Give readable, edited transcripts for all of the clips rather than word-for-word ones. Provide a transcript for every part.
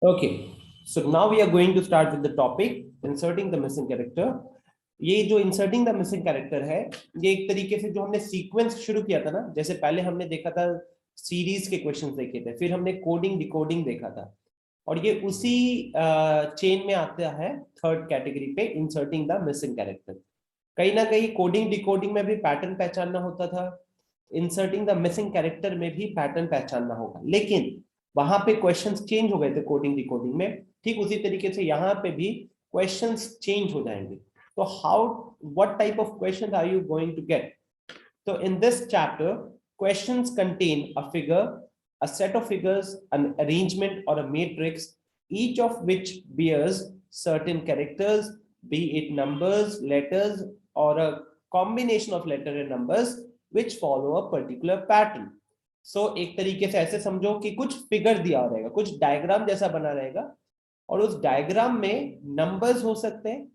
Okay, so now we are going to start with the topic inserting the missing character. ये जो inserting the missing character है, ये एक तरीके से जो हमने सीक्वेंस शुरू किया था ना, जैसे पहले हमने देखा था सीरीज के क्वेश्चंस देखे थे, फिर हमने कोडिंग डिकोडिंग देखा था, और ये उसी चेन में आता है थर्ड कैटेगरी पे, इंसर्टिंग द मिसिंग कैरेक्टर। कहीं ना कहीं कोडिंग डिकोडिंग में भी पैटर्न पहचानना होता था, इंसर्टिंग द मिसिंग कैरेक्टर में भी पैटर्न पहचानना होगा, लेकिन वहां पे क्वेश्चंस चेंज हो गए थे कोडिंग डिकोडिंग में। ठीक उसी तरीके से यहाँ पे भी क्वेश्चंस चेंज हो जाएंगे। तो how, what type of questions are you going to get? So in this chapter, questions contain a figure, a set of figures, an arrangement or a matrix, each of which bears certain characters, be it numbers, letters, or a combination of letter and numbers, which follow a particular pattern. So एक तरीके से ऐसे समझो कि कुछ figure दिया रहेगा, कुछ डायग्राम जैसा बना रहेगा, और उस डायग्राम में नंबर्स हो सकते हैं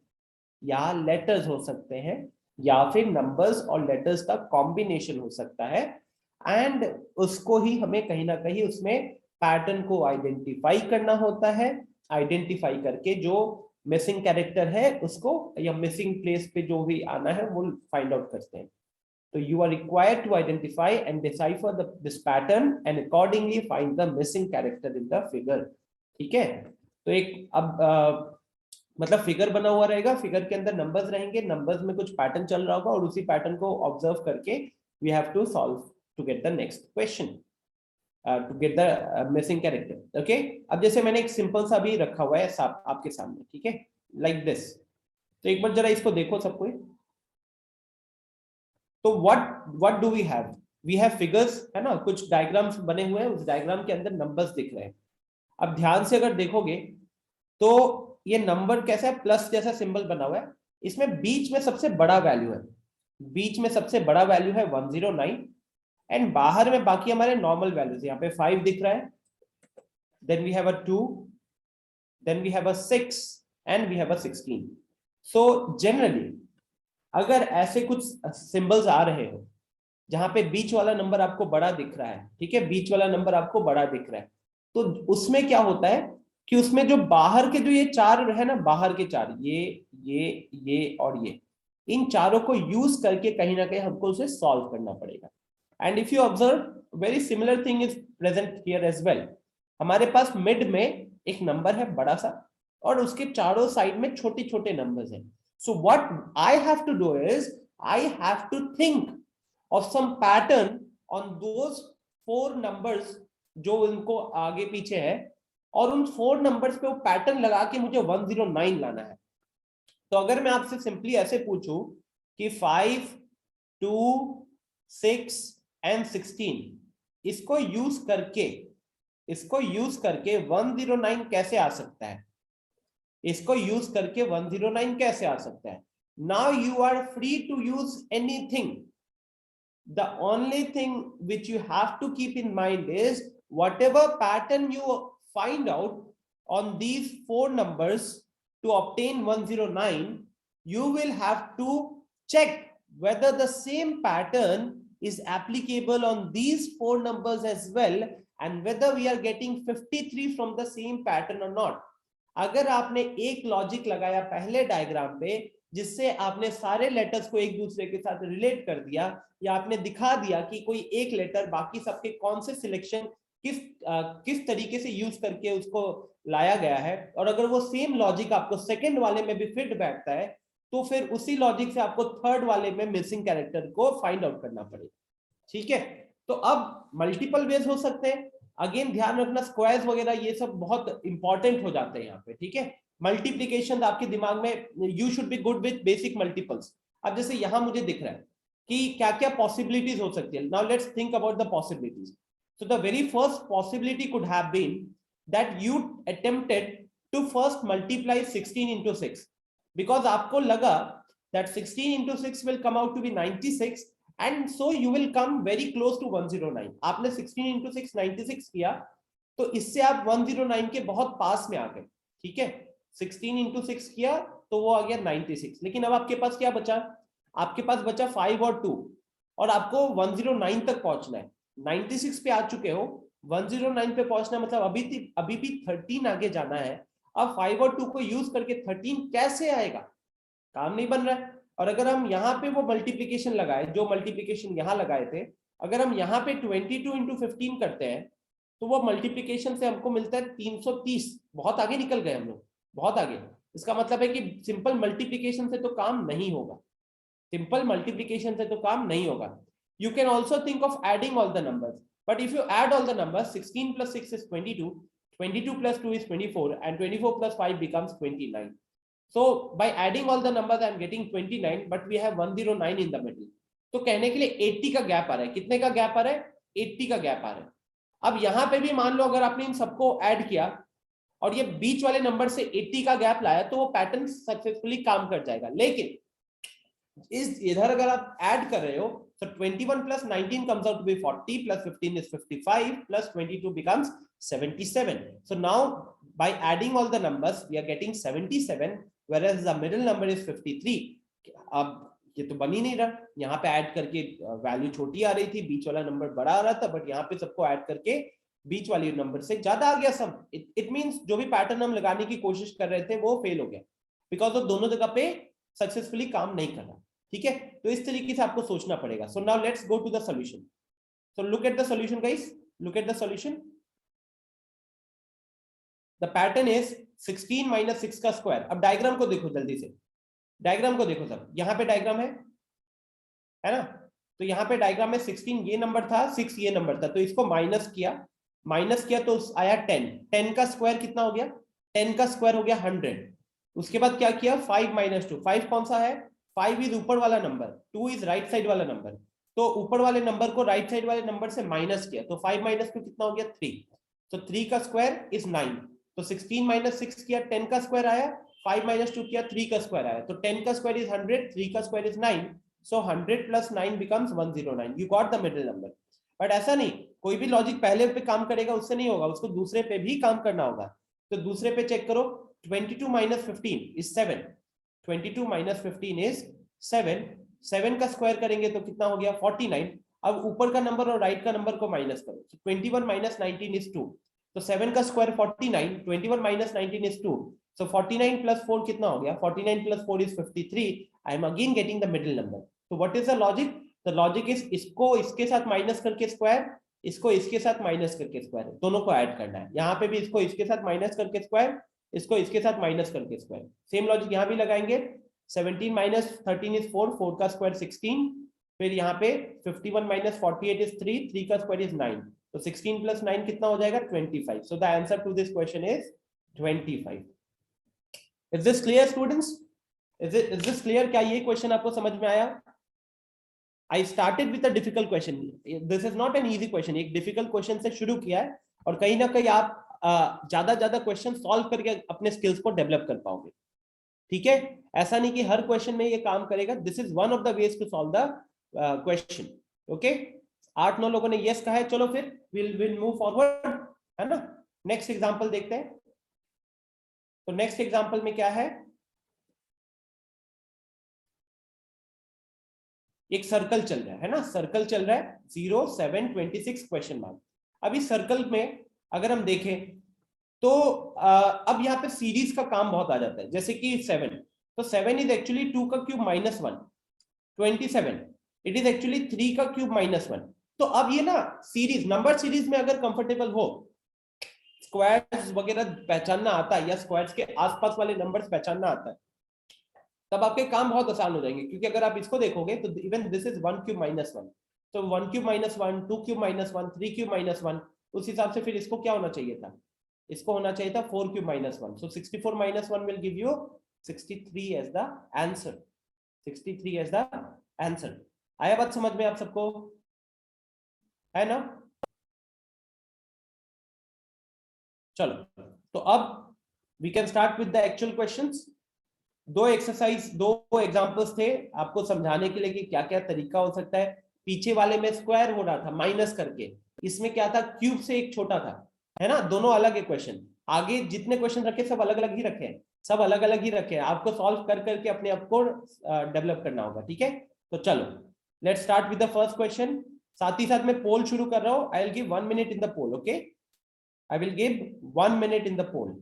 या लेटर्स हो सकते हैं, या फिर नंबर्स और लेटर्स का कॉम्बिनेशन हो सकता है, एंड उसको ही हमें कहीं ना कहीं उसमें पैटर्न को आइडेंटिफाई करना होता है। आइडेंटिफाई करके जो मिसिंग कैरेक्टर है उसको, या मिसिंग प्लेस पे जो भी आना है वो फाइंड आउट करते हैं। तो you are required to identify and decipher this pattern and accordingly find the missing character in the figure. ठीक है, तो एक अब मतलब फिगर बना हुआ रहेगा, फिगर के अंदर नंबर्स रहेंगे, नंबर्स में कुछ पैटर्न चल रहा होगा, और उसी पैटर्न को ऑब्जर्व करके we have to solve to get the next question, to get the missing character. Okay, अब जैसे मैंने एक सिंपल सा भी रखा हुआ है आपके सामने, ठीक है, लाइक दिस। तो एक बार जरा इसको देखो सबको। तो what do we have figures, है ना, कुछ डायग्राम्स बने हुए हैं, उस डायग्राम के अंदर नंबर्स दिख रहे हैं। अब ध्यान से अगर देखोगे तो ये नंबर कैसा है, प्लस जैसा सिंबल बना हुआ है, इसमें बीच में सबसे बड़ा वैल्यू है, बीच में सबसे बड़ा वैल्यू है 109, एंड बाहर में बाकी हमारे नॉर्मल वैल्यूज, यहाँ पे 5 दिख रहा है, then we have a 2, then we have a 6 and we have a 16। So generally अगर ऐसे कुछ सिंबल्स आ रहे हो जहां पे बीच वाला नंबर आपको बड़ा दिख रहा है, ठीक है, बीच वाला नंबर आपको बड़ा दिख रहा है, तो उसमें क्या होता है कि उसमें जो बाहर के जो ये चार है ना, बाहर के चार, ये और ये, इन चारों को यूज करके कहीं ना कहीं हमको उसे सॉल्व करना पड़ेगा। And if you observe, very similar thing is present here as well. हमारे पास मिड में एक नंबर है बड़ा सा, और उसके चारों साइड में छोटे छोटे नंबर्स हैं। So what I have to do is, I have to think of some pattern on those 4 numbers जो उनको आगे पीछे है, और उन 4 नंबर्स पे वो पैटर्न लगा के मुझे 109 लाना है। तो अगर मैं आपसे सिंपली ऐसे पूछूं कि 5, 2, 6 एंड 16, इसको यूज करके 109 कैसे आ सकता है, इसको यूज करके 109 कैसे आ सकता है। Now you are free to use anything. The only thing which you have to keep in mind is whatever pattern you find out on these 4 numbers to obtain 109, you will have to check whether the same pattern is applicable on these 4 numbers as well, and whether we are getting 53 from the same pattern or not. अगर आपने एक logic लगाया पहले diagram पे, जिससे आपने सारे letters को एक दूसरे के साथ रिलेट कर दिया, या आपने दिखा दिया कि कोई एक लेटर बाकी सबके कौन से सिलेक्शन किस तरीके से यूज करके उसको लाया गया है, और अगर वो सेम लॉजिक आपको सेकंड वाले में भी फिट बैठता है, तो फिर उसी लॉजिक से आपको थर्ड वाले में मिसिंग कैरेक्टर को फाइंड आउट करना पड़ेगा। ठीक है, तो अब मल्टीपल वेज हो सकते हैं। अगेन ध्यान रखना, स्क्वायर्स वगैरह ये सब बहुत इंपॉर्टेंट हो जाते हैं यहाँ पे। ठीक है, मल्टीप्लीकेशन आपके दिमाग में, you should be good with basic multiples. अब जैसे यहां मुझे दिख रहा है कि क्या क्या पॉसिबिलिटीज हो सकती है। Now let's think about the possibilities. So the very first possibility could have been that you attempted to first multiply 16 into 6, because आपको लगा that 16 into 6 will come out to be 96, and so you will come very close to 109. आपने 16 into 6 96 किया, तो इससे आप 109 के बहुत पास में आ गए। ठीक है, 16 into 6 किया तो वो आ गया 96, लेकिन अब आपके पास क्या बचा, आपके पास बचा 5 और 2, और आपको 109 तक पहुंचना है। 96 पे आ चुके हो, 109 पे पहुंचना मतलब अभी भी 13 आगे जाना है। अब 5 और 2 को यूज करके 13 कैसे आएगा, काम नहीं बन रहा है। और अगर हम यहाँ पे वो मल्टीप्लीकेशन लगाए, जो मल्टीप्लीकेशन यहाँ लगाए थे, अगर हम यहाँ पे 22 इंटू 15 करते हैं तो वो मल्टीप्लीकेशन से हमको मिलता है 330। बहुत आगे निकल गए हम लोग, बहुत आगे। इसका मतलब है कि सिंपल मल्टीप्लीकेशन से तो काम नहीं होगा, सिंपल मल्टीप्लीकेशन से तो काम नहीं होगा। You can also think of adding all the numbers, but if you add all the numbers 16 plus 6 is 22, 22 plus 2 is 24, and 24 plus 5 becomes 29. So by adding all the numbers I am getting 29, but we have 109 in the middle. तो कहने के लिए 80 का gap आ रहा है। कितने का gap आ रहा है? 80 का गैप आ रहा है। अब यहाँ पे भी मान लो अगर आपने इन सबको ऐड किया और ये बीच वाले नंबर से 80 का गैप लाया तो वो पैटर्न सक्सेसफुली काम कर जाएगा। लेकिन इस इधर अगर आप ऐड कर रहे हो तो 21 plus 19 comes out to be 40, plus 15 is 55, plus 22 becomes 77. So now by adding all the numbers we are getting 77, whereas the middle number is 53. अब ये तो बन ही नहीं रहा, यहाँ पे ऐड करके वैल्यू छोटी आ रही थी, बीच वाला नंबर बड़ा आ रहा था, बट यहाँ पे सबको ऐड करके बीच वाली नंबर से ज्यादा आ गया सम। इट मींस जो भी पैटर्न हम लगाने की कोशिश कर रहे थे वो फेल हो गया, बिकॉज ऑफ दोनों जगह पे सक्सेसफुली काम नहीं कर रहा। ठीक है, तो इस तरीके से आपको सोचना पड़ेगा। So now let's go to the solution. So look at the solution guys, look at the solution. The pattern is 16 minus 6 का स्क्वायर। अब डायग्राम को देखो जल्दी से, डायग्राम को देखो सब, यहाँ पे डायग्राम है ना? तो यहाँ पे डायग्राम में 16 ये नंबर था, 6 ये नंबर था, तो इसको माइनस किया तो आया 10। 10 का स्क्वायर कितना हो गया? 10 का स्क्वायर हो गया 100। उसके बाद क्या किया? 5 minus 2। 5 कौन सा है? 5 इज ऊपर वाला नंबर, 2 इज राइट साइड वाला नंबर। तो ऊपर वाले नंबर को राइट साइड वाले नंबर से माइनस किया, तो 5 minus 2 कितना हो गया? 3। तो 3 का स्क्वायर इज 9। तो 16 minus 6 किया, 10 का स्क्वायर आया, 5 minus 2 किया, 3 का स्क्वायर आया। तो 10 का स्क्वायर इज 100, 3 का square is 9। So 100 plus 9 becomes 109. You got the middle number. But ऐसा नहीं, कोई भी लॉजिक पहले पे काम करेगा उससे नहीं होगा, उसको दूसरे पे भी काम करना होगा। तो दूसरे पे चेक करो, 22 minus 15 is 7। 22 minus 15 is 7। 7 का स्क्वायर करेंगे तो कितना हो गया? 49। अब ऊपर का नंबर और राइट का नंबर को माइनस करो, 21 minus 19 is 2। तो 7 का square 49, 21 minus 19 is 2। So 49 plus 4 कितना हो गया? 49 plus 4 is 53. I am again getting the middle number. So what is the logic? The logic is इसको इसके साथ माइनस करके स्क्वायर, इसको इसके साथ माइनस करके स्क्वायर, दोनों को ऐड करना है। यहाँ पे भी इसको इसके साथ माइनस करके स्क्वायर, इसको इसके साथ माइनस करके स्क्वायर। सेम लॉजिक यहाँ भी लगाएंगे। 17 minus 13 is 4, 4 का स्क्वायर 16। फिर यहाँ पे 51 minus 48 is 3, 3 का स्क्वायर is 9। तो 16 plus 9 कितना हो जाएगा? 25। So the answer to this question is 25. Is this clear students? Is this clear? क्या ये क्वेश्चन आपको समझ में आया? I started with a difficult question. This is not an easy question. एक difficult question से शुरू किया है और कहीं ना कहीं आप ज्यादा क्वेश्चन सॉल्व करके अपने स्किल्स को डेवलप कर पाओगे। ठीक है, ऐसा नहीं कि हर क्वेश्चन में ये काम करेगा। This is one of the ways to solve the question. Okay, 8-9 लोगों ने यस कहा है। चलो फिर विल मूव फॉरवर्ड, है ना? नेक्स्ट एग्जांपल देखते हैं। तो नेक्स्ट एग्जांपल में क्या है? एक सर्कल चल रहा है ना, सर्कल चल रहा है 0, 7, 26 क्वेश्चन मार्क। अब इस सर्कल में अगर हम देखें तो अब यहाँ पे सीरीज का काम बहुत आ जाता है। जैसे कि 7, तो 7 इज एक्चुअली 2 का cube minus 1। 27 it is actually 3 का क्यूब माइनस 1। तो अब ये ना सीरीज, नंबर सीरीज में अगर कंफर्टेबल हो, स्क्वायर्स वगैरह पहचानना आता है या स्क्वायर्स के आसपास वाले नंबर्स पहचानना आता है, तब आपके काम बहुत आसान हो जाएंगे। क्योंकि अगर आप इसको देखोगे तो even this is 1 cube minus 1, तो 1 cube minus 1, 2 cube minus 1, 3 cube minus 1, उस हिसाब से फिर इसको क्या होना चाहिए था? इसको होना चाहिए था 4 cube minus 1। So 64 minus 1 will give you 63 as the answer. 63 as the answer. आया बात समझ में आप सबको? है ना? चलो, तो अब we can start with the actual questions. दो एग्जांपल्स थे आपको समझाने के लिए कि क्या क्या तरीका हो सकता है। पीछे वाले में स्क्वायर हो रहा था माइनस करके, इसमें क्या था? क्यूब से एक छोटा था, है ना? दोनों अलग है क्वेश्चन। आगे जितने क्वेश्चन रखे सब अलग अलग ही रखे हैं, सब अलग अलग ही रखे हैं। आपको सॉल्व कर करके अपने आप को डेवलप करना होगा। ठीक है, तो चलो let's start with the first question. साथ ही साथ मैं पोल शुरू कर रहा हूं. I will give 1 minute in the poll. Okay, I will give 1 minute in the poll.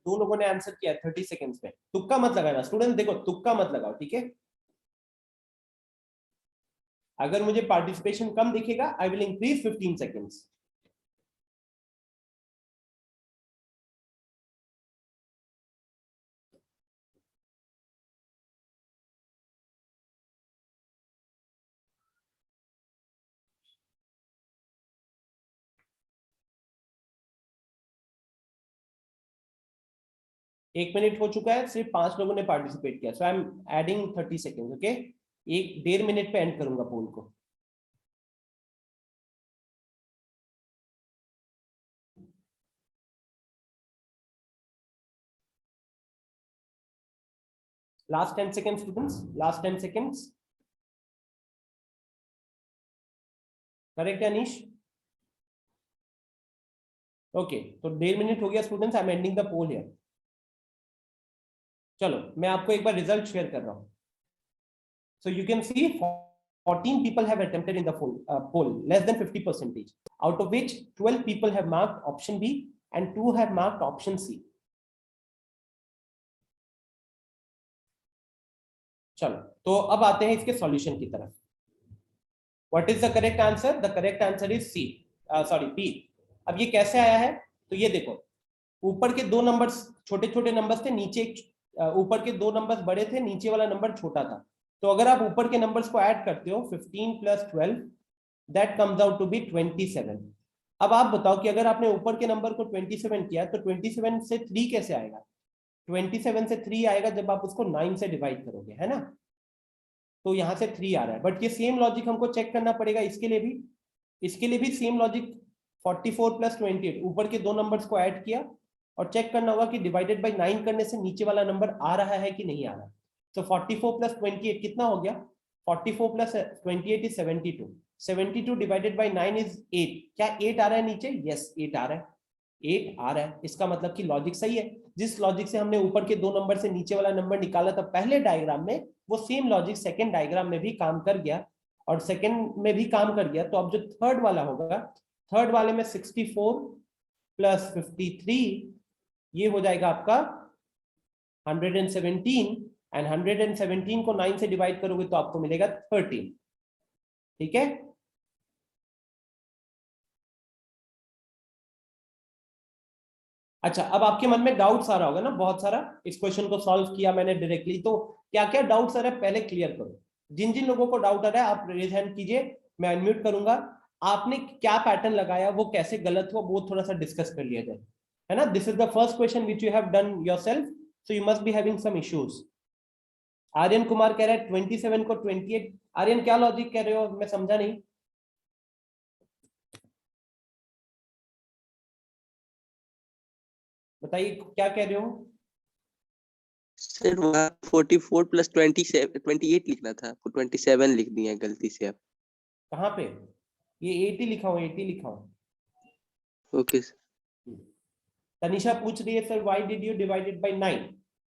दो लोगों ने आंसर किया 30 सेकेंड्स में. तुक्का मत लगाना स्टूडेंट, देखो तुक्का मत लगाओ, ठीक है. अगर मुझे पार्टिसिपेशन कम दिखेगा आई विल इंक्रीज 15 सेकेंड्स. एक मिनट हो चुका है, सिर्फ 5 लोगों ने पार्टिसिपेट किया. So I am adding 30 second. Okay, एक 1.5 मिनट पे एंड करूंगा पोल को. Last 10 second students, last 10 seconds. Correct Anish? Okay, तो 1.5 मिनट हो गया students. I am ending the poll here. चलो मैं आपको एक बार रिजल्ट शेयर कर रहा हूं. So you can see 14 people have attempted in the poll, less than 50%, out of which 12 people have marked option B and 2 have marked option C. चलो तो अब आते हैं इसके सॉल्यूशन की तरफ. What is the correct answer? The correct answer is C. Sorry, B. अब ये कैसे आया है? तो ये देखो, ऊपर के दो नंबर्स छोटे छोटे नंबर्स थे, नीचे ऊपर के दो नंबर्स बड़े थे, नीचे वाला नंबर छोटा था. तो अगर आप ऊपर के नंबर्स को ऐड करते हो 15 plus 12, that comes out to be 27. अब आप बताओ कि अगर आपने ऊपर के नंबर को 27 किया तो 27 से 3 कैसे आएगा? 27 से 3 आएगा जब आप उसको 9 से डिवाइड करोगे, है ना. तो यहां से 3 आ रहा है. बट ये सेम लॉजिक हमको चेक करना पड़ेगा इसके लिए भी. इसके लिए भी सेम लॉजिक 44 प्लस 28, ऊपर के दो नंबर्स को ऐड किया और चेक करना होगा कि डिवाइडेड बाय 9 करने से नीचे वाला नंबर आ रहा है कि नहीं आ रहा. तो 44 प्लस 28 कितना हो गया? 44 plus 28 is 72. 72 divided by 9 is 8. क्या 8 आ रहा है नीचे? यस, 8 आ रहा है. 8 आ रहा है. इसका मतलब कि लॉजिक सही है. जिस लॉजिक से हमने ऊपर के दो नंबर से नीचे वाला नंबर निकाला था पहले डायग्राम में, वो सेम लॉजिक सेकेंड डायग्राम में भी काम कर गया और सेकेंड में भी काम कर गया. तो अब जो थर्ड वाला होगा, थर्ड वाले में 64 प्लस 53, ये हो जाएगा आपका 117. एंड 117 को 9 से डिवाइड करोगे तो आपको मिलेगा 13. ठीक है. अच्छा, अब आपके मन में डाउट्स आ रहा होगा ना बहुत सारा. इस क्वेश्चन को सॉल्व किया मैंने डायरेक्टली, तो क्या क्या डाउट्स आ रहा है पहले क्लियर करो. जिन जिन लोगों को डाउट आ रहा है आप रेज हैंड कीजिए, मैं अनम्यूट करूंगा. आपने क्या पैटर्न लगाया, वो कैसे गलत हुआ, वो थोड़ा सा डिस्कस कर लिया जाए, है ना. This is the first question which you have done yourself, so you must be having some issues. Aryan Kumar कह रहा है 27 को 28. आर्यन क्या लॉजिक कह रहे हो, मैं समझा नहीं. बताइए क्या कह रहे हो. सर वहाँ 44 प्लस 28 लिखना था, आपको 27 लिख दिया है गलती से आप. कहाँ पे? ये 80 लिखा हो, 80 लिखा हो. Okay sir. तनिषा पूछ रही है sir why did you divided by 9?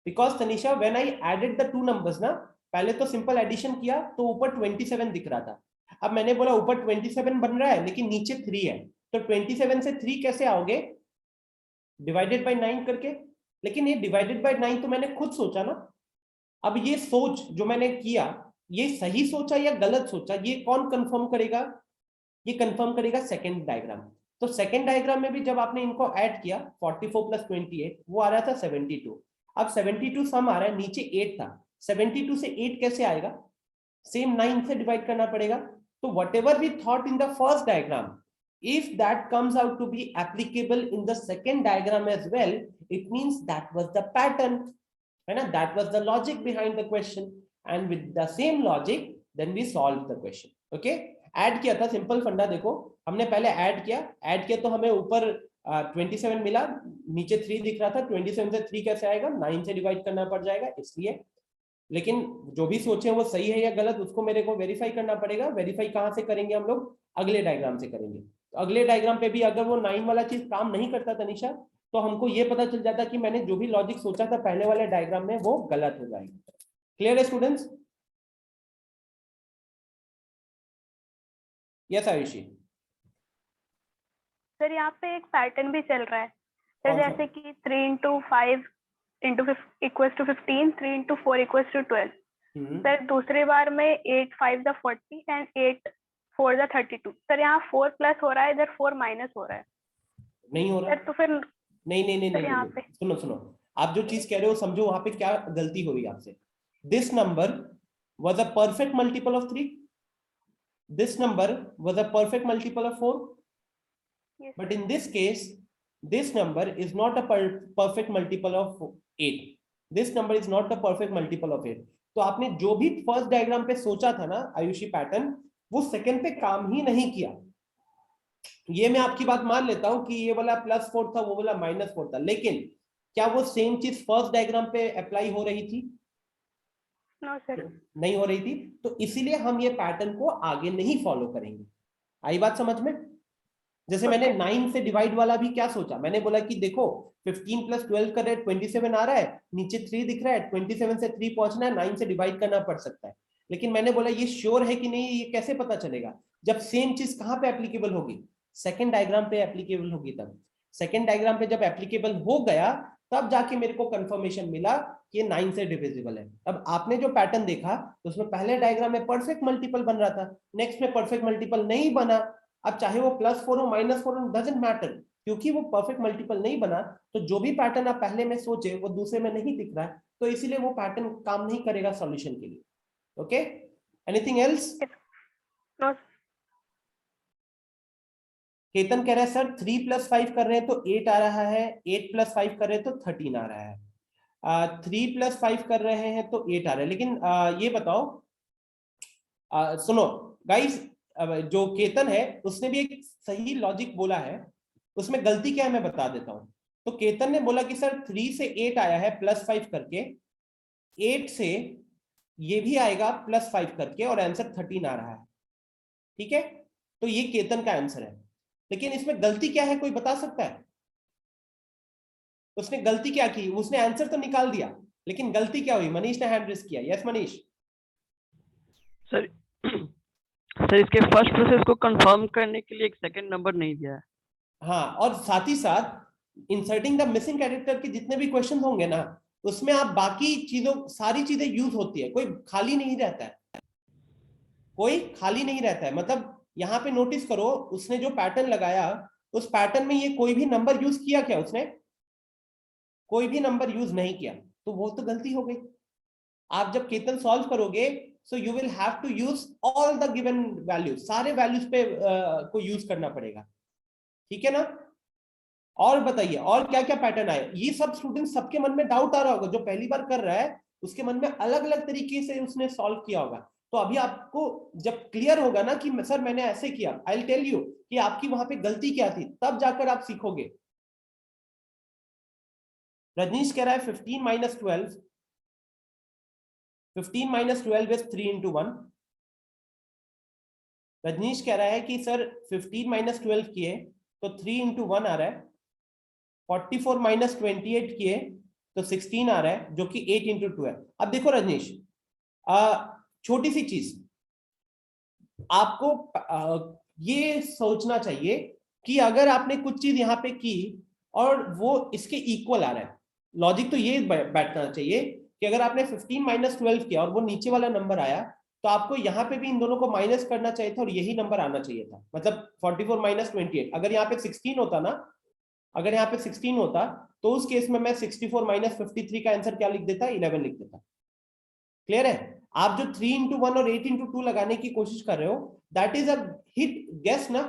Because Tanisha when I added the two numbers ना, पहले तो सिंपल एडिशन किया तो ऊपर 27 दिख रहा था. अब मैंने बोला ऊपर 27 बन रहा है लेकिन नीचे 3 है, तो 27 से 3 कैसे आओगे? डिवाइडेड बाय 9 करके. लेकिन ये डिवाइडेड बाय 9 तो मैंने खुद सोचा ना. अब ये सोच जो मैंने किया, ये सही सोचा या गलत सोचा, ये कौन कंफर्म करेगा? ये कंफर्म करेगा सेकंड डायग्राम. तो सेकंड डायग्राम में भी जब आपने इनको ऐड किया 44 प्लस 28, वो आ रहा था 72. अब 72 सम आ रहा है, नीचे 8 था. 72 से 8 कैसे आएगा? सेम 9 से डिवाइड करना पड़ेगा. तो whatever we thought in the first diagram, if that comes out to be applicable in the second diagram as well, it means that was the pattern, है ना. That was the logic behind the question, and with the same logic then we solved the question. Okay, add किया था, simple फंडा देखो, हमने पहले add किया तो हमें ऊपर 27 मिला, नीचे 3 दिख रहा था, 27 से 3 कैसे आएगा, 9 से डिवाइड करना पड़ जाएगा इसलिए। लेकिन जो भी सोचे वो सही है या गलत उसको मेरे को वेरीफाई करना पड़ेगा। वेरीफाई कहाँ से करेंगे हम लोग, अगले डायग्राम से करेंगे। तो अगले डायग्राम पे भी अगर वो 9 वाला चीज काम नहीं करता तनिषा, तो हमको ये पता चल जाता कि मैंने जो भी लॉजिक सोचा था पहले वाले डायग्राम में वो गलत हो जाएगा। क्लियर है स्टूडेंट्स? यस आयुषी। सर यहाँ पे एक पैटर्न भी चल रहा है सर, कौन सा? जैसे कि 3 into 5 into equals to 15, 3 into 4 equals to 12। Sir दूसरी बार में 8 5 the 40 and 8 4 the 32। सर यहाँ 4 प्लस हो रहा है, इधर 4 माइनस हो रहा है। नहीं हो रहा सर तो फिर नहीं, यहाँ पे सुनो, आप जो चीज कह रहे हो समझो वहां पे क्या गलती हो रही है आपसे। This number was a perfect multiple of 3, this number was a perfect multiple of 4, yes, but in this case this number is not a perfect multiple of 8, this number is not a perfect multiple of 8। तो आपने जो भी first diagram पे सोचा था ना Ayushi pattern, वो second पे काम ही नहीं किया। ये मैं आपकी बात मान लेता हूं कि ये वाला +4 था, वो वाला -4 था, लेकिन क्या वो सेम चीज फर्स्ट डायग्राम पे अप्लाई हो रही थी? नो सर, नहीं हो रही थी। तो इसीलिए हम ये पैटर्न को आगे नहीं फॉलो करेंगे। आई बात समझ में? जैसे मैंने 9 से डिवाइड वाला भी क्या सोचा, मैंने बोला कि देखो 15 + 12 कर रहे 27 आ रहा है, नीचे 3 दिख रहा है, 27 से 3 पहुंचना है, 9 से डिवाइड करना पड़ सकता है। लेकिन मैंने बोला ये श्योर है कि नहीं, ये कैसे पता चलेगा जब सेम चीज कहां पे एप्लीकेबल होगी, सेकंड डायग्राम पे एप्लीकेबल होगी। तब सेकंड डायग्राम पे जब एप्लीकेबल हो गया तब जाके मेरे को कंफर्मेशन मिला कि ये 9 से डिविजिबल है। अब आपने जो पैटर्न देखा तो उसमें पहले डायग्राम में परफेक्ट मल्टीपल बन रहा था, नेक्स्ट में परफेक्ट मल्टीपल नहीं बना। अब चाहे वो +4 हो -4 हो, डजंट मैटर, क्योंकि वो परफेक्ट मल्टीपल नहीं बना, तो जो भी पैटर्न आप पहले में सोचे वो दूसरे में नहीं दिख रहा है, तो इसीलिए वो पैटर्न काम नहीं करेगा सॉल्यूशन के लिए। Okay, anything else? No Ketan कह रहा है सर 3 + 5 कर रहे हैं तो 8 आ रहा है, 8 + 5 कर रहे हैं तो 13 आ रहा है। 3 + 5 कर रहे हैं तो 8 आ रहा है। लेकिन ये बताओ, सुनो गाइस, जो केतन है उसने भी एक सही लॉजिक बोला है, उसमें गलती क्या है मैं बता देता हूं। तो केतन ने बोला कि सर 3 से 8 आया है +5 करके, 8 से ये भी आएगा +5 करके, और आंसर 13 आ रहा है। ठीक है, तो ये केतन का आंसर है। लेकिन इसमें गलती क्या है, कोई बता सकता है? उसने गलती क्या की? उसने आंसर तो निकाल दिया, लेकिन गलती क्या हुई? मनीष ने हैंड रेज किया। यस मनीष। सर सर इसके फर्स्ट प्रोसेस को कंफर्म करने के लिए एक सेकंड नंबर नहीं दिया है। हाँ, और साथ ही साथ इंसर्टिंग द मिसिंग कैरेक्टर के जितने भी क्वेश्चन होंगे ना, उसमें आप बाकी चीजों, सारी चीजें यूज होती है, कोई खाली नहीं रहता है, कोई खाली नहीं रहता है। मतलब यहाँ पे नोटिस करो, उसने जो पैटर्न लगाया उस पैटर्न में ये कोई भी नंबर यूज किया क्या? उसने कोई भी नंबर यूज नहीं किया, तो वो तो गलती हो गई। आप जब केतन सॉल्व करोगे so you will have to use all the given values, सारे वैल्यूज पे को यूज करना पड़ेगा। ठीक है ना? और बताइए और क्या क्या पैटर्न आए? ये सब स्टूडेंट सबके मन में डाउट आ रहा होगा, जो पहली बार कर रहा है उसके मन में अलग अलग तरीके से उसने सॉल्व किया होगा। तो अभी आपको जब क्लियर होगा ना कि सर मैंने ऐसे किया, आई विल टेल यू कि आपकी वहां पे गलती क्या थी, तब जाकर आप सीखोगे। रजनीश कह रहा है 15 - 12, 15 - 12 is 3 into 1। रजनीश कह रहा है कि सर 15 - 12 किए तो 3 into 1 आ रहा है, 44 - 28 किए तो 16 आ रहा है, जो कि 8 into 2 है। अब देखो रजनीश, छोटी सी चीज आपको ये सोचना चाहिए कि अगर आपने कुछ चीज यहाँ पे की और वो इसके इक्वल आ रहा है, लॉजिक तो ये बैठना चाहिए कि अगर आपने 15 - 12 किया और वो नीचे वाला नंबर आया, तो आपको यहाँ पे भी इन दोनों को माइनस करना चाहिए था और यही नंबर आना चाहिए था। मतलब 44 - 28, अगर यहाँ पे 16 होता ना, अगर यहाँ पे 16 होता तो उस केस में मैं 64 - 53 का आंसर क्या लिख देता? 11 लिख देता। क्लियर है? आप जो 3 into 1 और 8 into 2 लगाने की कोशिश कर रहे हो, that is a hit guess ना।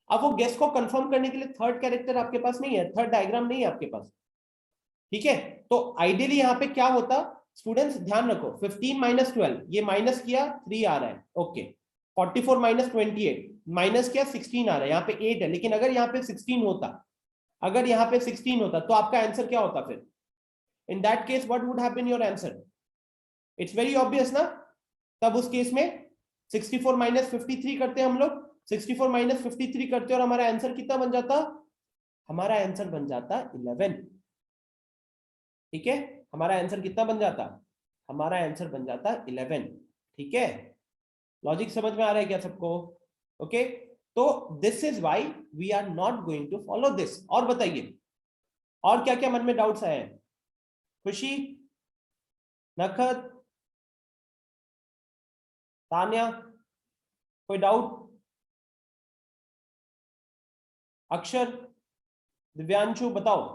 अब वो गेस को कंफर्म करने के लिए थर्ड कैरेक्टर आपके पास नहीं है, थर्ड डायग्राम नहीं है आपके पास। ठीक है, तो आइडियली यहाँ पे क्या होता? स्टूडेंट्स ध्यान रखो, 15 - 12 ये माइनस किया, 3 आ रहा है, ओके। 44 माइनस 28, माइनस क्या 16 आ रहा है, यहाँ पे 8 है, लेकिन अगर यहाँ पे 16 होता, अगर यहाँ पे 16 होता तो आपका आंसर क्या होता फिर? In that case what would have been your answer? It's very obvious ना। तब उस केस में 64 माइनस 53 करते हैं हम लोग, 64 माइनस 53 करते और हमारा आंसर कितना बन जाता? हमारा आंसर बन जाता 11। ठीक है, हमारा आंसर कितना बन जाता? हमारा आंसर बन जाता 11। ठीक है, लॉजिक समझ में आ रहा है क्या सबको? ओके, तो this is why we are not going to follow this. और बताइए और क्या क्या मन में डाउट्स आए हैं? खुशी, नखत, तान्या, कोई डाउट? अक्षर, दिव्यांशु, बताओ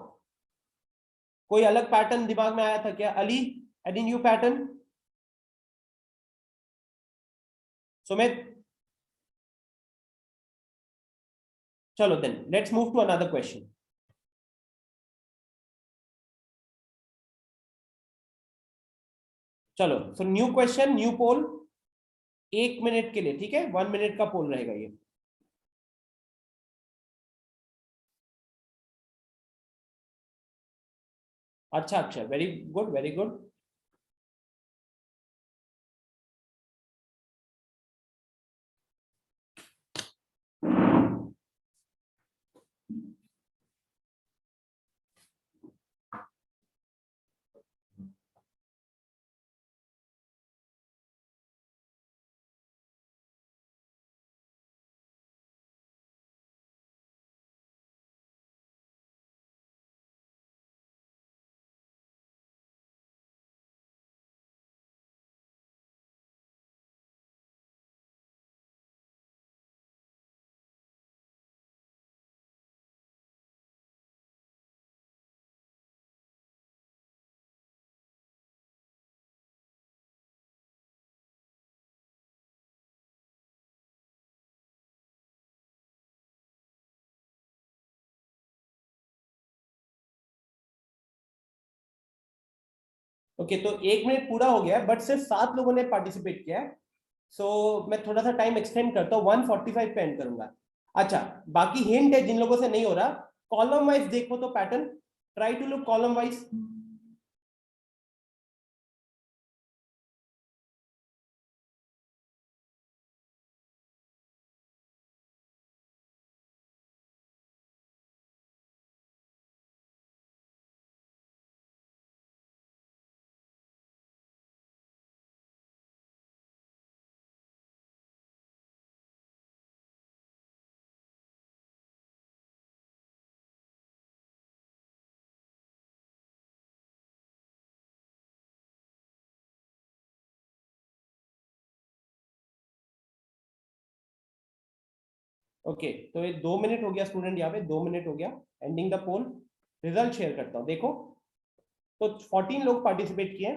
कोई अलग पैटर्न दिमाग में आया था क्या? Ali, any new pattern? Sumit? चलो then let's move to another question. चलो, so new question, new poll, 1 minute के लिए, ठीक है, 1 मिनट का पोल रहेगा ये। अच्छा अच्छा, very good very good. Okay, तो 1 मिनट पूरा हो गया, बट सिर्फ 7 लोगों ने पार्टिसिपेट किया है, सो मैं थोड़ा सा टाइम एक्सटेंड करता हूँ, 1:45 पे एंड करूंगा। अच्छा, बाकी हिंट है जिन लोगों से नहीं हो रहा, कॉलम वाइज देखो तो pattern, try to look column wise. Okay, तो ये 2 मिनट हो गया स्टूडेंट, यहाँ पे 2 मिनट हो गया, ending the poll. Result share करता हूँ, देखो तो 14 लोग पार्टिसिपेट किए,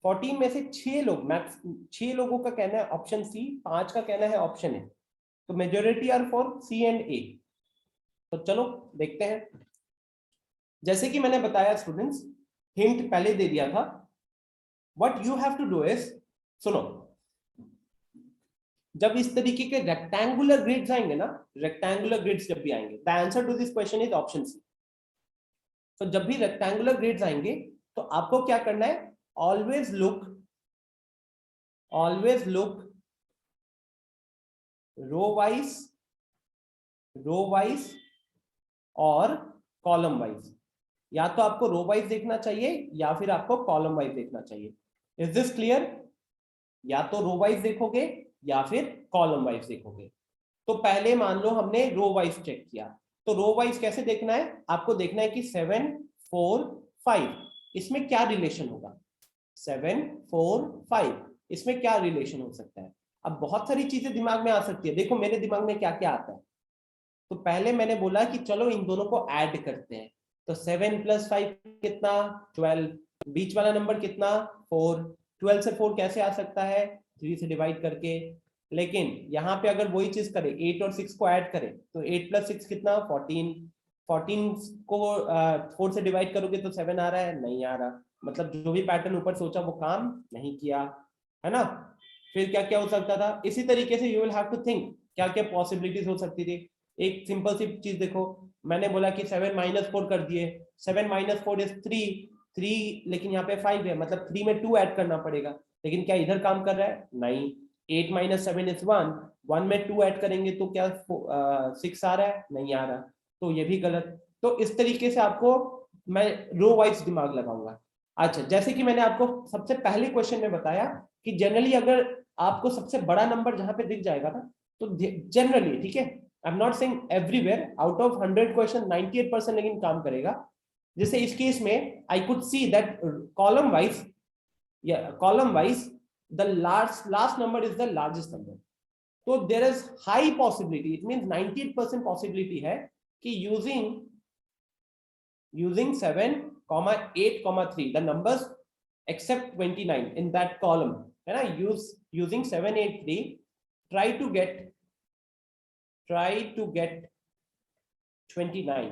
14 में से 6 लोग, मैक्स 6 लोगों का कहना है ऑप्शन सी, 5 का कहना है ऑप्शन ए, तो majority are for C and A. तो चलो देखते हैं। जैसे कि मैंने बताया स्टूडेंट्स, हिंट पहले दे दिया था, what you have to do is, सुनो, जब इस तरीके के रेक्टेंगुलर ग्रिड्स आएंगे ना, रेक्टेंगुलर ग्रिड्स जब भी आएंगे, the answer to this question is option C. तो जब भी रेक्टेंगुलर ग्रिड्स आएंगे तो आपको क्या करना है, ऑलवेज लुक रो वाइज और कॉलम वाइज। या तो आपको रो वाइज देखना चाहिए या फिर आपको कॉलम वाइज देखना चाहिए। Is this clear? या तो रो वाइज देखोगे या फिर कॉलम वाइज देखोगे। तो पहले मान लो हमने रो वाइज चेक किया, तो रो वाइज कैसे देखना है, आपको देखना है कि 7 4 5 इसमें क्या रिलेशन होगा, 7 4 5 इसमें क्या रिलेशन हो सकता है। अब बहुत सारी चीजें दिमाग में आ सकती है, देखो मेरे दिमाग में क्या क्या आता है। तो पहले मैंने बोला कि चलो इन दोनों को ऐड करते हैं, तो 7 + 5 कितना, 12, बीच वाला नंबर कितना, 4, 12 से 4 कैसे आ सकता है, 3 से डिवाइड करके। लेकिन यहाँ पे अगर वही चीज करें, 8 और 6 को ऐड करें, तो 8 + 6 कितना, 14, 14 को 4 से डिवाइड करोगे तो 7 आ रहा है, नहीं आ रहा, मतलब जो भी पैटर्न ऊपर सोचा वो काम नहीं किया, है ना। फिर क्या क्या हो सकता था, इसी तरीके से you will have to think क्या क्या पॉसिबिलिटीज हो सकती थी। एक सिंपल सी चीज देखो, मैंने बोला कि 7 - 4 कर दिए, 7 - 4 इज 3, लेकिन यहाँ पे 5 है, मतलब 3 में 2 ऐड करना पड़ेगा, लेकिन क्या इधर काम कर रहा है? नहीं। 8 - 7 इज 1 में 2 ऐड करेंगे तो क्या 6 आ रहा है? नहीं आ रहा, तो ये भी गलत। तो इस तरीके से आपको मैं रो वाइज दिमाग लगाऊंगा। अच्छा, जैसे कि मैंने आपको सबसे पहले क्वेश्चन में बताया कि जनरली अगर आपको सबसे बड़ा नंबर जहां पे दिख जाएगा ना, तो जनरली, ठीक है, I am not saying everywhere, out of 100 question 98% लेकिन काम करेगा। जैसे इस केस में I could see that column wise, या column wise the last number is the largest number, तो there is high possibility, it means 98% possibility है कि using 7, 8, 3 the numbers except 29 in that column, है ना, using 7, 8, 3 try to get 29.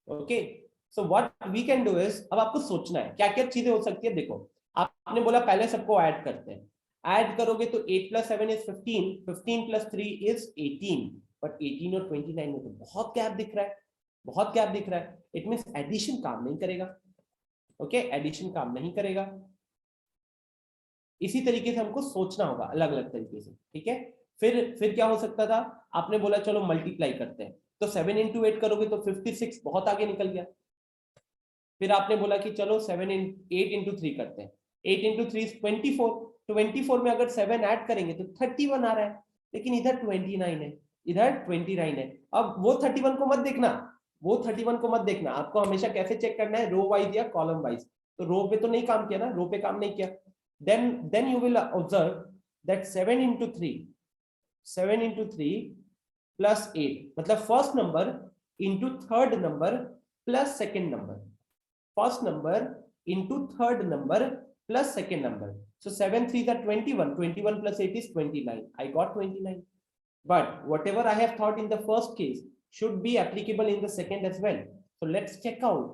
okay, so what we can do is, अब आपको सोचना है क्या क्या चीजें हो सकती है। देखो, आपने बोला पहले सबको ऐड करते हैं, ऐड करोगे तो 8 + 7 इज 15, 15 + 3 इज 18, बट 18 और 29 में तो बहुत गैप दिख रहा है, बहुत गैप दिख रहा है, इट मींस एडिशन काम नहीं करेगा। ओके, एडिशन काम नहीं करेगा। इसी तरीके से हमको सोचना होगा अलग अलग तरीके से, ठीक है। फिर क्या हो सकता था, आपने बोला चलो मल्टीप्लाई करते हैं, तो 7 × 8 करोगे तो 56, बहुत आगे निकल गया। फिर आपने बोला कि चलो 8 × 3 करते हैं, 8 × 3 इज 24, 24 में अगर 7 ऐड करेंगे तो 31 आ रहा है, लेकिन इधर 29 है, इधर 29 है। अब वो 31 को मत देखना, वो 31 को मत देखना, आपको हमेशा कैसे चेक करना है, रो वाइज या कॉलम वाइज। तो रो पे तो नहीं काम किया ना, रो पे काम नहीं किया, then you will observe that 7 × 3 plus 8, मतलब first number into third number plus second number, first number into third number plus second number. So 7 3s are 21, 21 plus 8 is 29, I got 29, but whatever I have thought in the first case should be applicable in the second as well. So let's check out.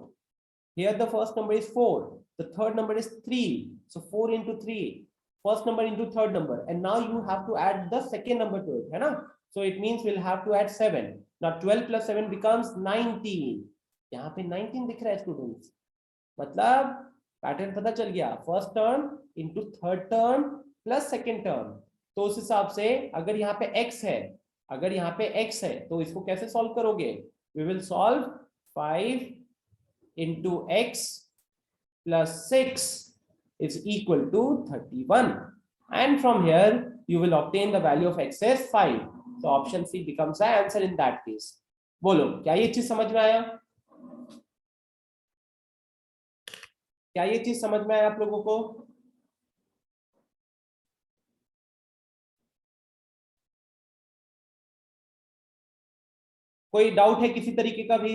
Here the first number is 4, the third number is 3, so 4 × 3, first number into third number, and now you have to add the second number to it, है ना? So it means we'll have to add 7. Now 12 plus 7 becomes 19. यहाँ पे 19 दिख रहा है students, मतलब pattern पता चल गया, first term into third term plus second term. तो उस हिसाब से अगर यहाँ पे x है, अगर यहाँ पे x है तो इसको कैसे सॉल्व करोगे? We will solve 5 into x plus 6 is equal to 31, and from here you will obtain the value of x as 5. So option C becomes the answer in that case. बोलो, क्या ये चीज समझ में आया? क्या ये चीज समझ में आया आप लोगों को? कोई डाउट है किसी तरीके का भी?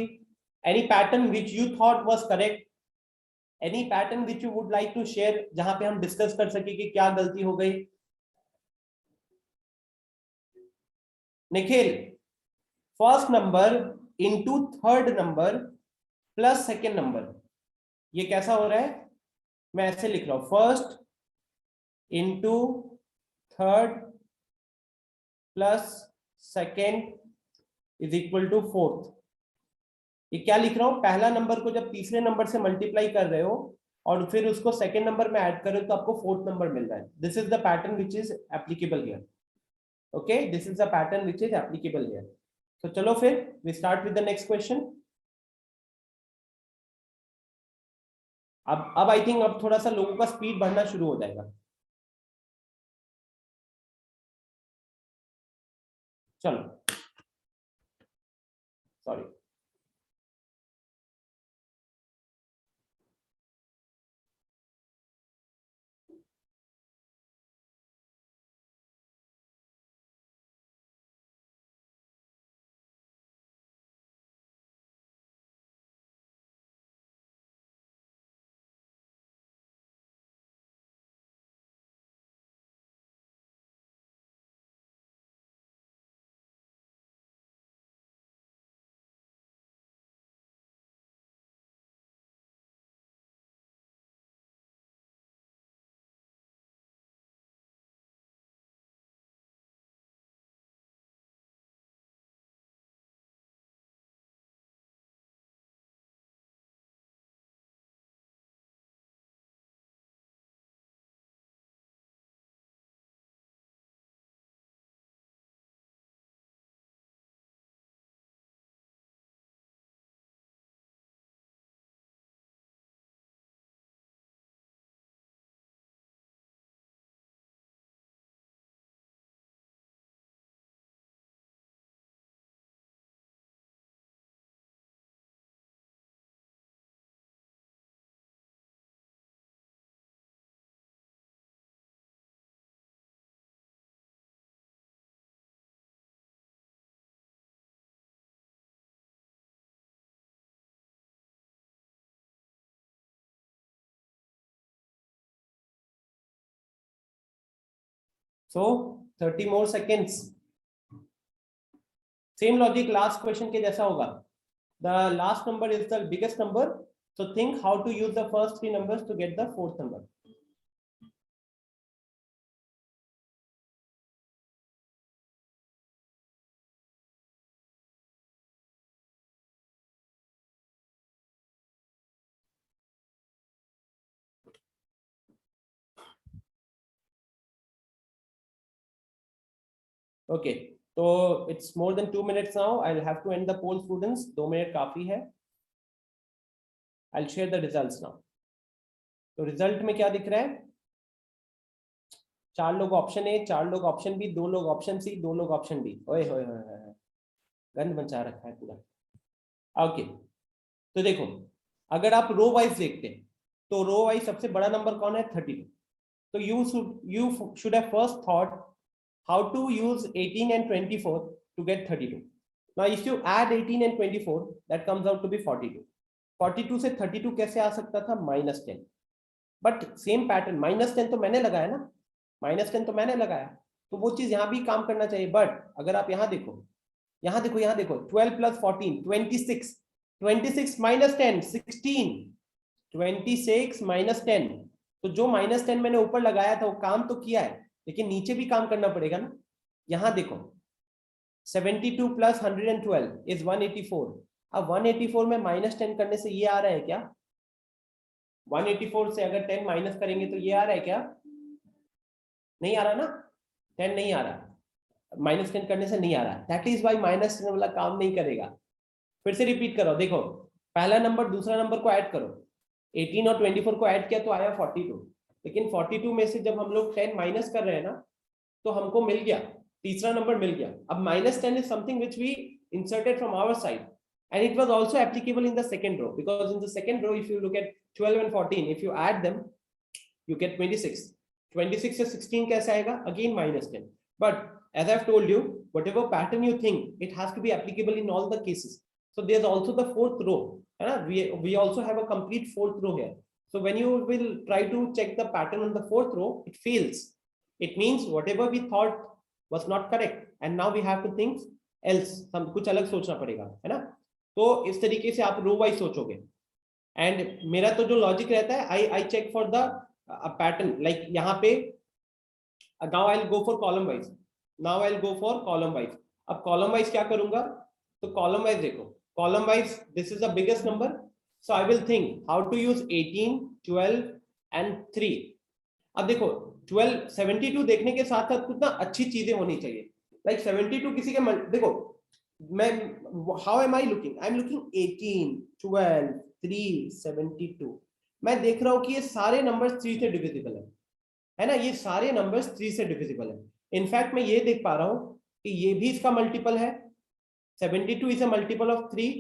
Any pattern which you thought was correct, any pattern which you would like to share, जहां पे हम डिस्कस कर सके कि क्या गलती हो गई? Nikhil, first number into third number plus second number, ये कैसा हो रहा है? मैं ऐसे लिख रहा हूं, first into third plus second is equal to fourth. ये क्या लिख रहा हूं? पहला नंबर को जब तीसरे नंबर से मल्टीप्लाई कर रहे हो और फिर उसको सेकेंड नंबर में ऐड कर रहे हो तो आपको फोर्थ नंबर मिल रहा है। This is the pattern which is applicable here. Okay, this is the pattern which is applicable here. तो चलो फिर we start with the next question. अब आई थिंक अब थोड़ा सा लोगों का स्पीड बढ़ना शुरू हो जाएगा। चलो, sorry. So 30 more seconds. Same logic last question के जैसा होगा. The last number is the biggest number. So think how to use the first three numbers to get the fourth number. Okay, so it's more than 2 minutes now. I'll have to end the poll, students. 2 minutes काफी है. I'll share the results now. तो result में क्या दिख रहा है? 4 लोग option A, 4 लोग ऑप्शन बी, 2 लोग ऑप्शन सी, 2 लोग ऑप्शन डी. ओए होए होए, गंद मचा रखा है पूरा. ओके, तो देखो अगर आप रो वाइज देखते हैं तो रो वाइज सबसे बड़ा नंबर कौन है? 32. तो you should have first thought how to use 18 and 24 to get 32. Now if you add 18 and 24, that comes out to be 42. 42 से 32 कैसे आ सकता था? -10. बट सेम पैटर्न, -10 तो मैंने लगाया ना, -10 तो मैंने लगाया, तो वो चीज यहाँ भी काम करना चाहिए. बट अगर आप यहाँ देखो, यहाँ देखो, यहाँ देखो, 12 + 14 26, 26 - 10 16, 26 - 10. तो जो -10 मैंने ऊपर लगाया था वो काम तो किया है, लेकिन नीचे भी काम करना पड़ेगा ना. यहाँ देखो 72 + 112 is 184. अब 184 में -10 करने से ये आ रहा है क्या? 184 से अगर 10 माइनस करेंगे तो ये आ रहा है क्या? नहीं आ रहा ना, 10 नहीं आ रहा, -10 करने से नहीं आ रहा. दैट इज वाई -10 वाला काम नहीं करेगा. फिर से रिपीट करो, देखो पहला नंबर दूसरा नंबर को ऐड करो, 18 और 24 को ऐड किया तो आया 42. लेकिन 42 में से जब हम लोग 10 माइनस कर रहे हैं ना, तो हमको मिल गया तीसरा नंबर मिल गया. अब -10 is something which we inserted from our side, and it was also applicable in the second row, because in the second row if you look at 12 and 14, if you add them you get 26. 26 से 16 कैसे आएगा? Again -10. But as I've told you, whatever pattern you think, it has to be applicable in all the cases. So there's also the fourth row. We also have a complete fourth row here. So when you will try to check the pattern on the fourth row, it fails. It means whatever we thought was not correct, and now we have to think else. हम कुछ अलग सोचना पड़ेगा, है ना? तो इस तरीके से आप रो वाइज सोचोगे. एंड मेरा तो जो लॉजिक रहता है, I check for the pattern, like यहाँ पे now I will go for column wise. Now I will go for column wise. अब कॉलम वाइज क्या करूंगा? तो कॉलम वाइज देखो, column wise this is the biggest number, so I will think how to use 18, 12 and 3. अब देखो 12, 72 देखने के साथ साथ कुछ ना अच्छी चीजें होनी चाहिए. लाइक 72 किसी के देखो, मैं how am I looking? I am looking 18, 12, 3, 72. मैं देख रहा हूं कि ये सारे नंबर्स 3 से डिविजिबल है ना? ये सारे नंबर्स 3 से डिविजिबल है. इनफैक्ट मैं ये देख पा रहा हूं कि ये भी इसका मल्टीपल है. 72 is a multiple of 3,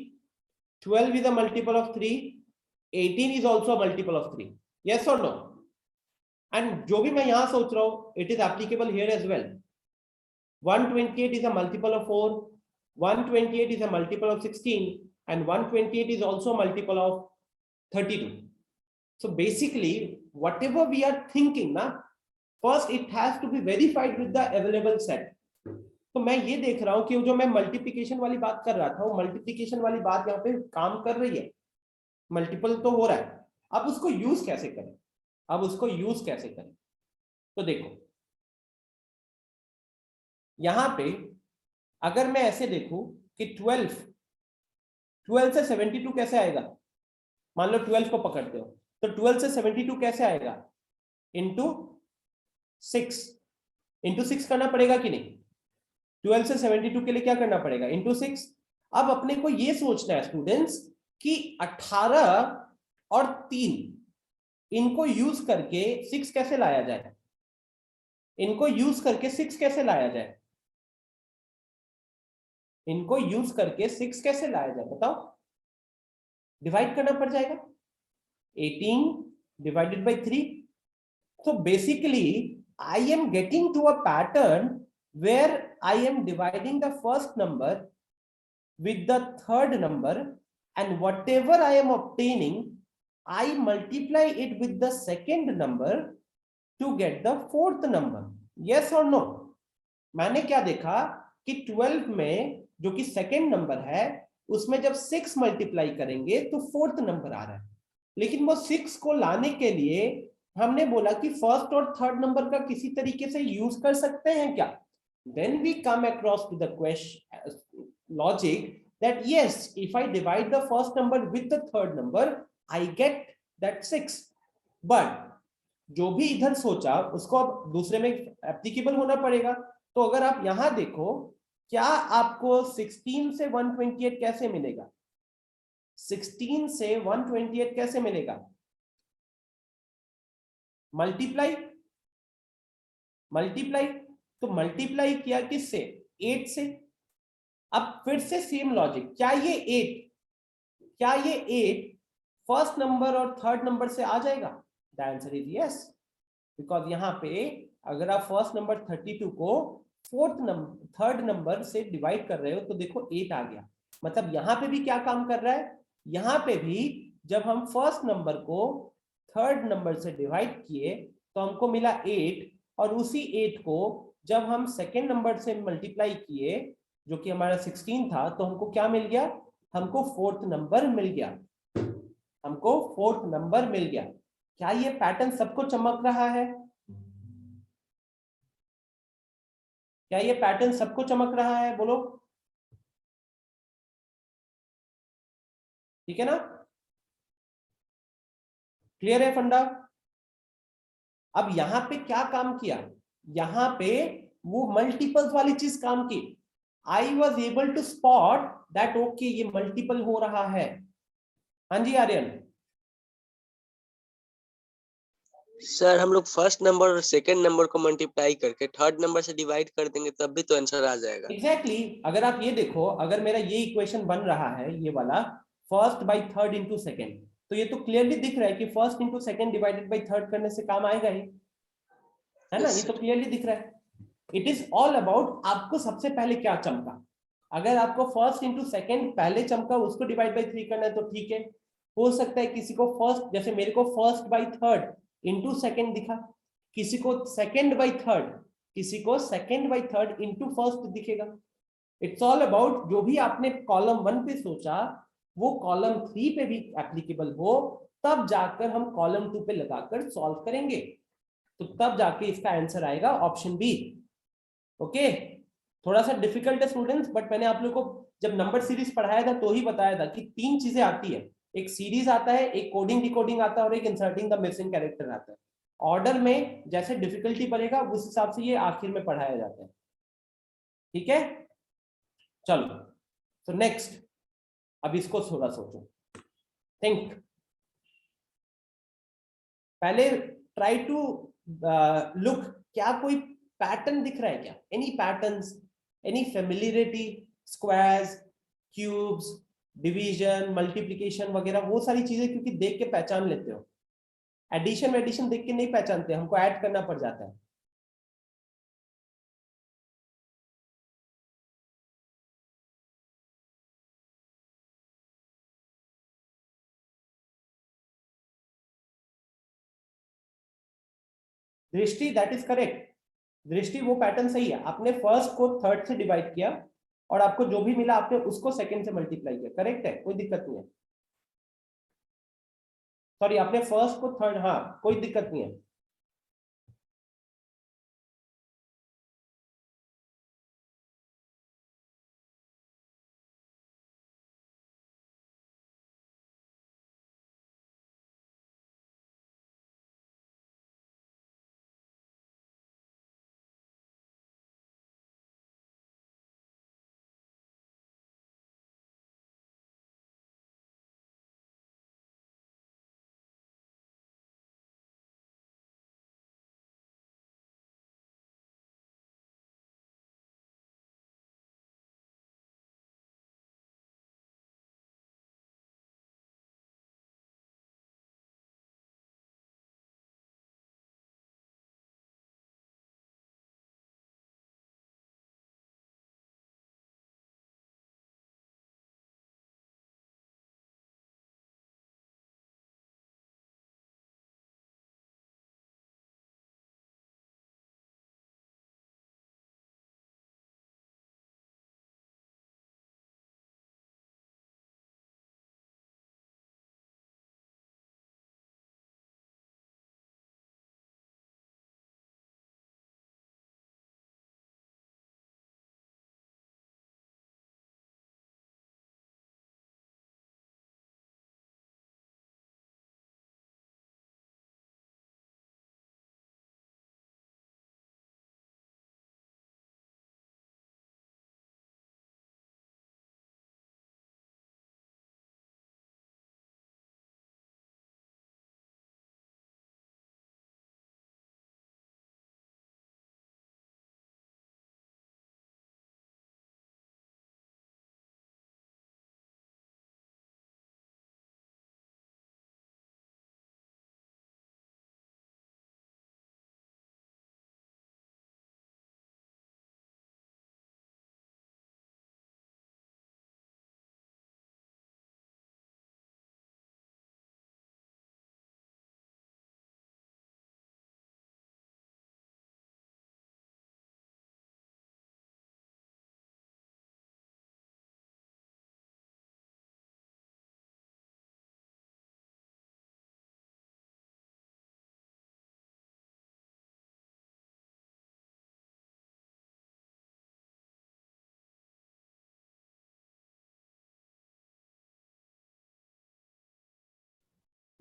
12 is a multiple of 3, 18 is also a multiple of 3. Yes और नो? एंड जो भी मैं यहां सोच रहा हूं, it is applicable here as well. 128 is a multiple of 4, 128 is a multiple of 16, and 128 is also a multiple of 32. So basically whatever we are thinking na, first it has to be verified with the available set. तो मैं ये देख रहा हूं कि जो मैं multiplication वाली बात कर रहा था, वो मल्टीप्लिकेशन वाली बात यहाँ पे काम कर रही है, मल्टीपल तो हो रहा है. अब उसको यूज कैसे करें? तो देखो यहां पे अगर मैं ऐसे देखूं कि 12 से 72 कैसे आएगा? मान लो 12 को पकड़ते हो, तो 12 से 72 कैसे आएगा? इंटू 6 करना पड़ेगा कि नहीं? 12 से 72 के लिए क्या करना पड़ेगा? इंटू 6. अब अपने को ये सोचना है स्टूडेंट्स कि 18 और 3 इनको यूज करके 6 कैसे लाया जाए? इनको यूज करके 6 कैसे लाया जाए? इनको यूज करके 6 कैसे लाया जाए? बताओ. डिवाइड करना पड़ जाएगा. 18 divided by 3. So basically I am getting to a pattern where I am dividing the first number with the third number, and whatever I am obtaining I multiply it with the second number to get the fourth number. Yes और no? मैंने क्या देखा कि 12 में जो कि second number है उसमें जब 6 मल्टीप्लाई करेंगे तो फोर्थ नंबर आ रहा है, लेकिन वो 6 को लाने के लिए हमने बोला कि फर्स्ट और थर्ड नंबर का किसी तरीके से यूज कर सकते हैं क्या? Then we come across to the question logic that yes, if I divide the first number with the third number I get that 6, but जो भी इधर सोचा उसको अब दूसरे में एप्लीकेबल होना पड़ेगा। तो अगर आप यहां देखो, क्या आपको 16 से 128 कैसे मिलेगा? 16 से 128 कैसे मिलेगा? Multiply, multiply. तो मल्टीप्लाई किया किससे? 8 से। अब फिर से सेम लॉजिक, क्या ये 8 फर्स्ट नंबर और थर्ड नंबर से आ जाएगा? The answer is yes, because यहाँ पे अगर आप फर्स्ट नंबर 32 को थर्ड नंबर से डिवाइड कर रहे हो तो देखो 8 आ गया। मतलब यहाँ पे भी क्या काम कर रहा है? यहाँ पे भी जब हम फर्स्ट नंबर को थर्ड नंबर से डिवाइड किए तो हमको मिला 8, और उसी 8 को जब हम सेकेंड नंबर से मल्टीप्लाई किए जो कि हमारा 16 था तो हमको क्या मिल गया? हमको फोर्थ नंबर मिल गया, हमको फोर्थ नंबर मिल गया। क्या ये पैटर्न सबको चमक रहा है? क्या ये पैटर्न सबको चमक रहा है? बोलो, ठीक है ना? क्लियर है फंडा? अब यहां पे क्या काम किया? यहां पे वो मल्टीपल्स वाली चीज काम की। I was able to spot that okay ये मल्टीपल हो रहा है। हाँ जी आर्यन। सर हम लोग फर्स्ट नंबर और सेकंड नंबर को मल्टीप्लाई करके थर्ड नंबर से डिवाइड कर देंगे तब भी तो आंसर आ जाएगा। एग्जैक्टली अगर आप ये देखो, अगर मेरा ये इक्वेशन बन रहा है ये वाला first by third into second, तो ये तो क्लियरली दिख रहा है कि first into second divided by third करने से काम आएगा ही, है ना? Yes, ये तो sir. क्लियरली दिख रहा है। इट इज ऑल अबाउट आपको सबसे पहले क्या चमका। अगर आपको फर्स्ट इंटू सेकेंड पहले चमका उसको डिवाइड बाई 3 करना है तो ठीक है। हो सकता है किसी को फर्स्ट, जैसे मेरे को first by third into second दिखा, किसी को सेकेंड बाई थर्ड, किसी को second by third into first दिखेगा। इट्स ऑल अबाउट जो भी आपने कॉलम 1 पे सोचा वो कॉलम 3 पे भी एप्लीकेबल हो, तब जाकर हम कॉलम 2 पे लगाकर सॉल्व करेंगे, तो तब जाके इसका आंसर आएगा ऑप्शन बी। ओके, थोड़ा सा डिफिकल्ट है स्टूडेंट्स, बट मैंने आप लोगों को जब नंबर सीरीज पढ़ाया था तो ही बताया था कि 3 चीजें आती है, एक सीरीज आता है, एक कोडिंग डिकोडिंग आता है और एक इंसर्टिंग द मिसिंग कैरेक्टर आता है। ऑर्डर में जैसे डिफिकल्टी बढ़ेगा उस हिसाब से ये आखिर में पढ़ाया जाता है, ठीक है? चलो, तो नेक्स्ट, अब इसको थोड़ा सोचो, थिंक। पहले ट्राई टू लुक, क्या कोई पैटर्न दिख रहा है क्या? Any patterns, any familiarity? Squares, cubes, division, multiplication वगैरह वो सारी चीजें क्योंकि देख के पहचान लेते हो। एडिशन वेडिशन देख के नहीं पहचानते, हमको ऐड करना पड़ जाता है। दृष्टि, दैट इज करेक्ट। दृष्टि वो पैटर्न सही है, आपने फर्स्ट को थर्ड से डिवाइड किया और आपको जो भी मिला आपने उसको सेकंड से मल्टीप्लाई किया, करेक्ट है, कोई दिक्कत नहीं है। सॉरी, आपने फर्स्ट को थर्ड, हाँ कोई दिक्कत नहीं है।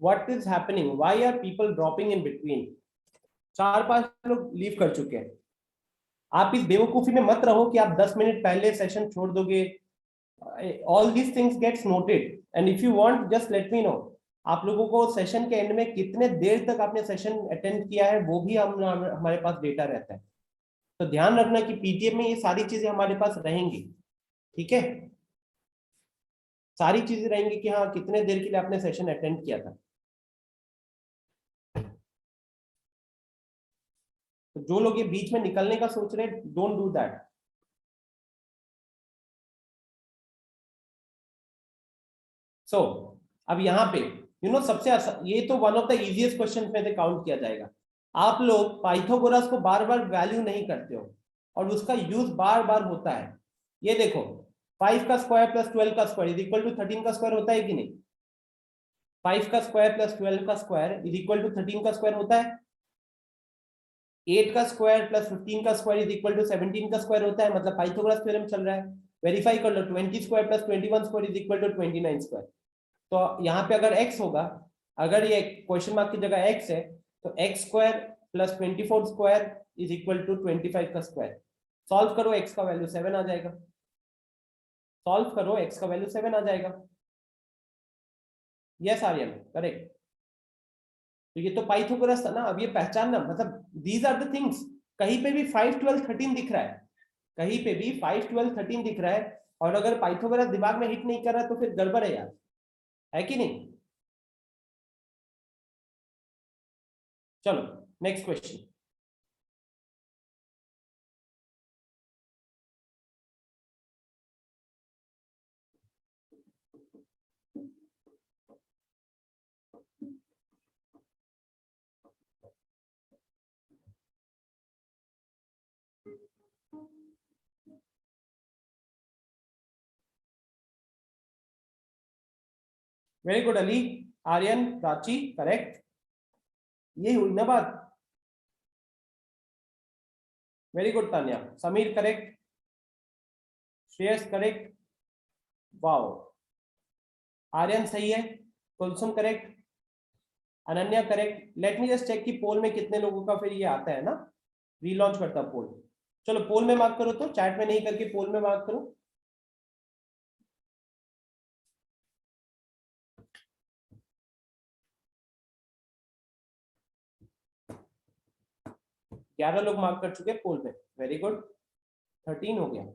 What is happening, why are people dropping in between? 4-5 लोग लीव कर चुके हैं। आप इस बेवकूफी में मत रहो कि आप 10 मिनट पहले सेशन छोड़ दोगे। All these things gets noted and if you want just let me know. आप लोगों को सेशन के एंड में कितने देर तक आपने सेशन अटेंड किया है वो भी हम हमारे पास डेटा रहता है। तो ध्यान रखना कि पीटीएम में ये सारी चीजें हमारे पास रहेंगी, ठीक है? सारी चीजें रहेंगी कि हाँ कितने देर के लिए आपने सेशन अटेंड किया था। तो जो लोग ये बीच में निकलने का सोच रहे हैं, डोंट डू दैट। सो अब यहाँ पे सबसे ये तो one of the easiest question में से काउंट किया जाएगा। आप लोग पाइथागोरस को बार बार वैल्यू नहीं करते हो और उसका यूज बार बार होता है। ये देखो 5 का स्क्वायर प्लस 12 का स्क्वायर इज इक्वल टू 13 का स्क्वायर होता है कि नहीं? 5 का स्क्वायर प्लस 12 का स्क्वायर इज इक्वल टू 13 का स्क्वायर होता है। 8 का स्क्वायर प्लस 15 का स्क्वायर इज इक्वल टू 17 का स्क्वायर होता है। मतलब पाइथागोरस थ्योरम चल रहा है। वेरीफाई कर लो, 20 square plus 21 square is equal to 29 square. तो यहाँ पे अगर x होगा, अगर ये क्वेश्चन मार्क की जगह x है तो x square plus 24 square is equal to 25 का स्क्वायर। सॉल्व करो, x का वैल्यू 7 आ जाएगा। सॉल्व करो, x का वैल्यू 7 आ जाएगा। Yes Aryan, correct. तो ये तो पाइथागोरस था ना। अब ये पहचानना, मतलब दीज आर द थिंग्स। कहीं पे भी 5 12 13 दिख रहा है, कहीं पे भी 5 12 13 दिख रहा है, और अगर पाइथागोरस दिमाग में हिट नहीं कर रहा तो फिर गड़बड़ है यार, है कि नहीं? चलो next question. Very good Ali, Aryan, Prachi, correct. ये हुई ना बात। Very good Tanya. Sameer correct, Shreyas correct, wow. Aryan सही है, Kulsum correct, Ananya correct. Let me just check कि पोल में कितने लोगों का फिर ये आता है ना, रीलॉन्च करता पोल। चलो पोल में मार्क करो, तो चैट में नहीं करके पोल में मार्क करो। ग्यारह लोग मार्क कर चुके पोल में, वेरी गुड। 13 हो गया।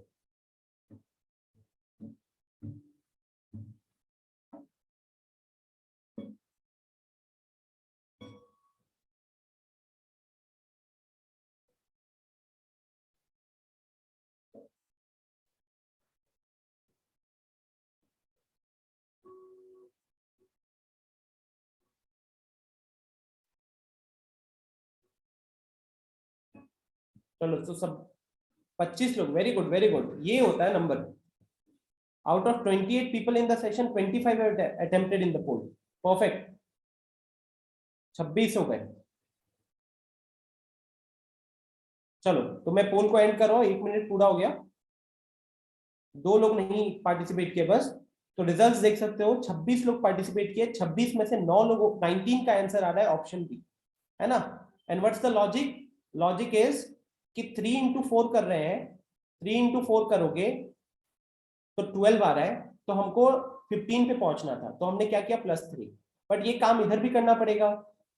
चलो तो सब 25 लोग, वेरी गुड वेरी गुड। ये होता है number. Out of 28 people in the session 25 attempted in the poll. Perfect, 26 हो गए। चलो तो मैं पोल को एंड कर रहा हूं, 1 मिनट पूरा हो गया। 2 लोग नहीं पार्टिसिपेट किए बस। तो रिजल्ट्स देख सकते हो, 26 लोग पार्टिसिपेट किए, 26 में से 9 लोगों 19 का आंसर आ रहा है ऑप्शन बी, है ना? And what's the logic? Logic is कि 3 इंटू 4 कर रहे हैं, 3 इंटू 4 करोगे तो 12 आ रहा है, तो हमको 15 पे पहुंचना था, तो हमने क्या किया, +3। बट ये काम इधर भी करना पड़ेगा,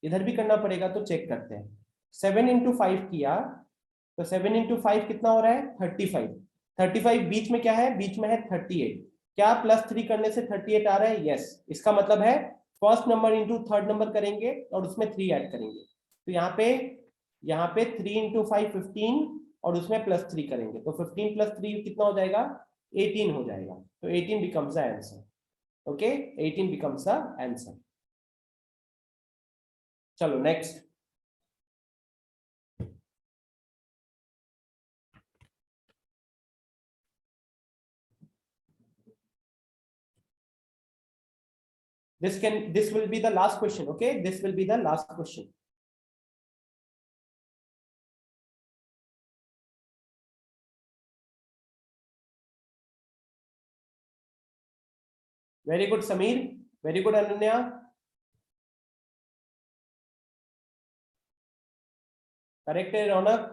इधर भी करना पड़ेगा, तो चेक करते हैं। 7 इंटू 5 किया तो 7 इंटू 5 कितना हो रहा है, 35। 35 बीच में क्या है, बीच में है 38। क्या +3 करने से 38 आ रहा है? यस। इसका मतलब है first number into third number करेंगे और उसमें 3 ऐड करेंगे। तो यहाँ पे 3 इंटू 5 15 और उसमें +3 करेंगे, तो 15 + 3 कितना हो जाएगा, 18 हो जाएगा। तो 18 becomes the answer. Okay, 18 becomes the answer. चलो next. This will be the last question. Okay, this will be the last question. Very good Sameer, very good Ananya, correct है रौनक?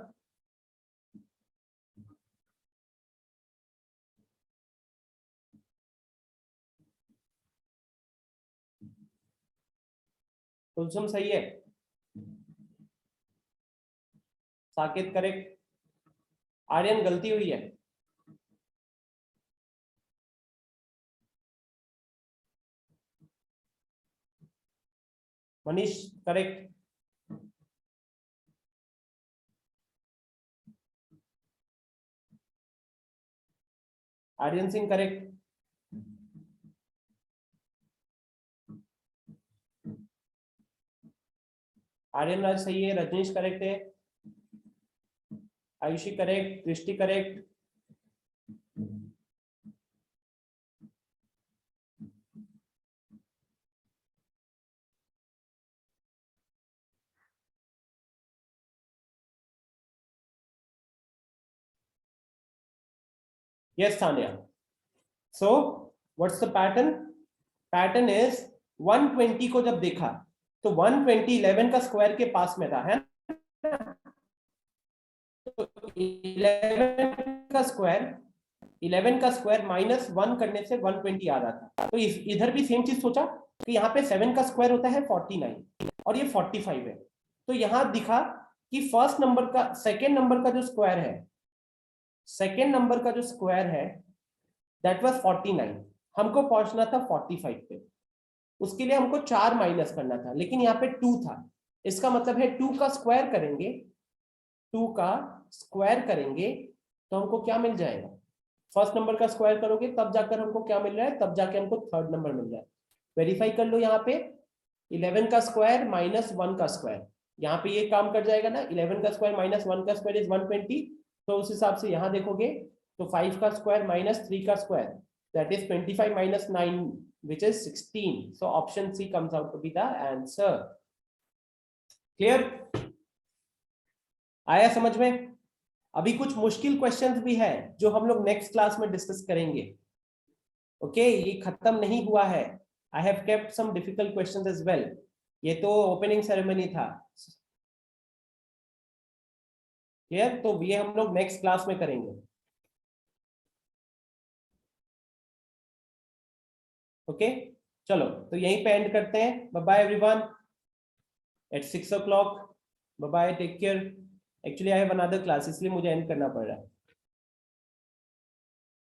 कुलसुम सही है? साकेत करेक्ट? आर्यन गलती हुई है? मनीष करेक्ट? आर्यन सिंह करेक्ट? आर्यन राज सही है, Rajneesh correct है, आयुषी करेक्ट, दृष्टि correct, yes Tanya. So what's the pattern? Pattern is 120 को जब देखा तो 120 11 का स्क्वायर के पास में था, है ना? तो 11 का स्क्वायर माइनस 1 करने से 120 आ रहा था। तो इधर भी सेम चीज सोचा कि यहाँ पे 7 का स्क्वायर होता है 49 और ये 45 है। तो यहाँ दिखा कि फर्स्ट नंबर का सेकेंड नंबर का जो स्क्वायर है, सेकेंड नंबर का जो स्क्वायर है दैट वाज 49, हमको पहुंचना था 45 पे, उसके लिए हमको 4 माइनस करना था, लेकिन यहाँ पे 2 था। इसका मतलब है 2 का स्क्वायर करेंगे, 2 का स्क्वायर करेंगे तो हमको क्या मिल जाएगा? फर्स्ट नंबर का स्क्वायर करोगे तब जाकर हमको क्या मिल रहा है? तब जाके हमको थर्ड नंबर मिल रहा है। वेरीफाई कर लो, यहाँ पे 11 का स्क्वायर माइनस 1 का स्क्वायर, यहाँ पे ये काम कर जाएगा ना। 11 का स्क्वायर माइनस 1 का स्क्वायर इज 120, तो उस हिसाब से यहाँ देखोगे तो 5 का स्क्वायर माइनस 3 का square that is 25 minus 9 which is 16. So option C comes out to be the answer. Clear? आया समझ में? अभी कुछ मुश्किल क्वेश्चंस भी है जो हम लोग नेक्स्ट क्लास में डिस्कस करेंगे। ओके, ये खत्म नहीं हुआ है। I have kept some difficult questions as well. ये तो ओपनिंग सेरेमनी था। क्लियर? तो ये हम लोग नेक्स्ट क्लास में करेंगे। ओके, चलो तो यहीं पे एंड करते हैं। Bye bye everyone at 6 o'clock। Bye bye, take care. Actually I have another class, इसलिए मुझे एंड करना पड़ रहा है।